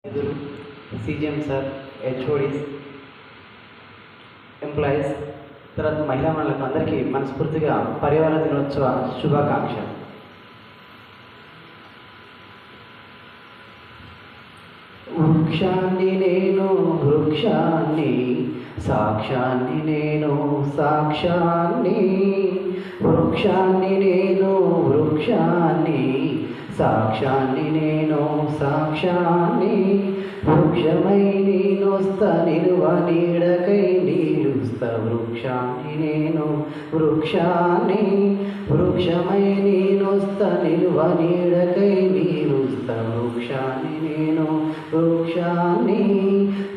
CGM sir, HODs, employees, తర్వాత మహిళా మండలకు అందరికీ మనస్ఫూర్తిగా పర్యావరణ దినోత్సవ శుభాకాంక్షలు. వృక్షాన్ని నేను వృక్షాన్ని, సాక్ష్యాన్ని నేను సాక్ష్యాన్ని. వృక్షాన్ని నేను వృక్షాన్ని, సాక్ష్యాన్ని నేను సాక్ష్యాన్ని. వృక్షమై నేనొస్తా నిలువ నీడకై నీడుస్తా. వృక్షాన్ని నేను వృక్షాన్ని, వృక్షమై నేనొస్తా నిలువ నీడకై నీడుస్తా. వృక్షాన్ని నేను వృక్షాన్ని.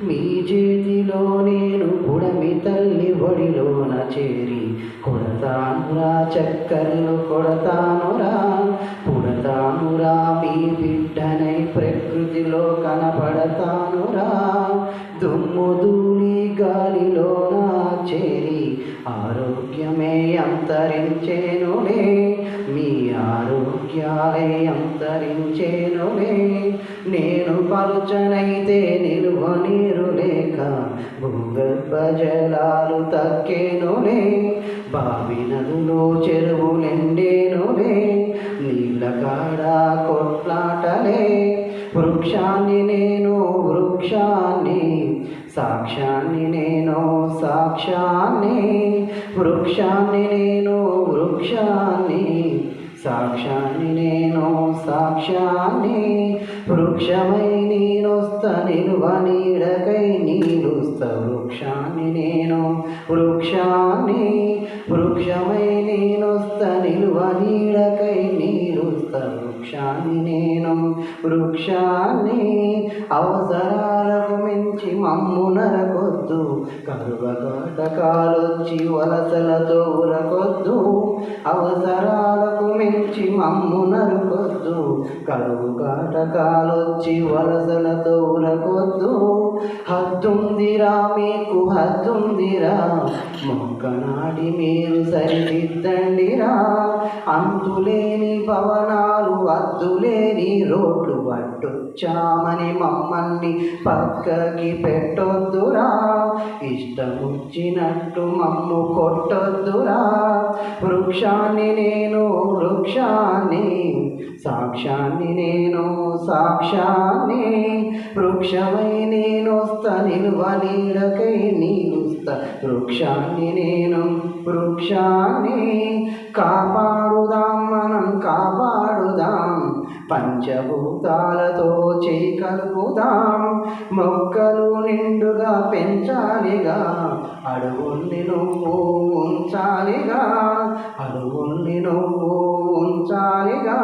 మీ చేతిలో నేను పుడమి తల్లి ఒడిలోన చేరి కొడతానురా, చక్కర్లు కొడతానురా, పుడతానురా. మీ బిడ్డనై ప్రకృతిలో కనపడతానురా. దుమ్ము ధూళి గాలిలోన చేరి ఆరోగ్యమే అంతరించేనులే, మీ ఆరోగ్యాలే అంతరించేనులే. నేను పలుచనైతే నిలువ నీరు లేక భూగర్భ జలాలు తక్కేనులే. బావి నదులు చెరువులెండేనులే, నీళ్ళ కాడ కొట్లాటలే. వృక్షాన్ని నేను వృక్షాన్ని, సాక్ష్యాన్ని నేను సాక్ష్యాన్ని. వృక్షాన్ని నేను వృక్షాన్ని, సాక్ష్యాన్ని నేను సాక్ష్యాన్ని. వృక్షమై నేనొస్తా నిలువ నీడకై నీడుస్తా. వృక్షాన్ని నేను వృక్షాన్ని, వృక్షమై నేనొస్తా నిలువ నీడకై నీడుస్తా. వృక్షాన్ని నేను వృక్షాన్ని. అవసరాలకు మించి మమ్ము నరకొద్దు, కరువ కాటకాలొచ్చి వలసలతో ఉరకొద్దు. అవసరాలకు మించి మమ్ము నరకొద్దు, కరువు కాటకాలొచ్చి వలసలతో ఉరకొద్దు. హద్దుందిరా మీకు హద్దుందిరా, మొక్క నాటి మీరు సరిదిద్దండిరా. అంతులేని భవనాలు అద్దులేని రోడ్లు పట్టొచ్చామని మమ్మల్ని పక్కకి పెట్టొద్దురా. ఇష్టమొచ్చినట్టు మమ్ము కొట్టొద్దురా. వృక్షాన్ని నేను వృక్షాన్ని, సాక్ష్యాన్ని నేను సాక్ష్యాన్ని. వృక్షమై నేనొస్తా నిలువ నీడకై నీడుస్తా. వృక్షాన్ని నేను వృక్షాన్ని. కాపాడుదాం మనం కాపాడుదాం, పంచభూతాలతో చేయి కలుపుదాం. మొక్కలు నిండుగా పెంచాలిగా, అడవుల్ని నువ్వు ఉంచాలిగా, అడవుల్ని నువ్వు ఉంచాలిగా.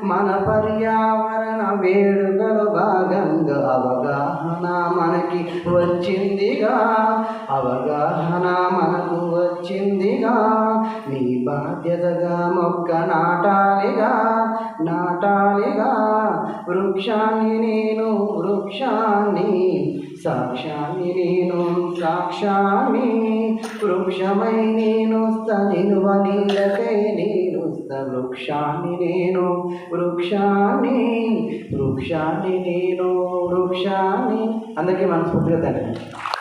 మన పర్యావరణ వేడుకలు భాగంగా అవగాహన మనకి వచ్చిందిగా, అవగాహన మనకు వచ్చిందిగా. నీ బాధ్యతగా మొక్క నాటాలిగా, నాటాలిగా. వృక్షాన్ని నేను వృక్షాన్ని, సాక్ష్యాన్ని నేను సాక్ష్యాన్ని. వృక్షమై నేనొస్తా నిలువ నీడకై నీడుస్తా. వృక్షాన్ని నేను వృక్షాన్ని, వృక్షాన్ని నేను వృక్షాన్ని. అందరికీ మనస్ఫూర్తిగా ధన్యవాదాలు.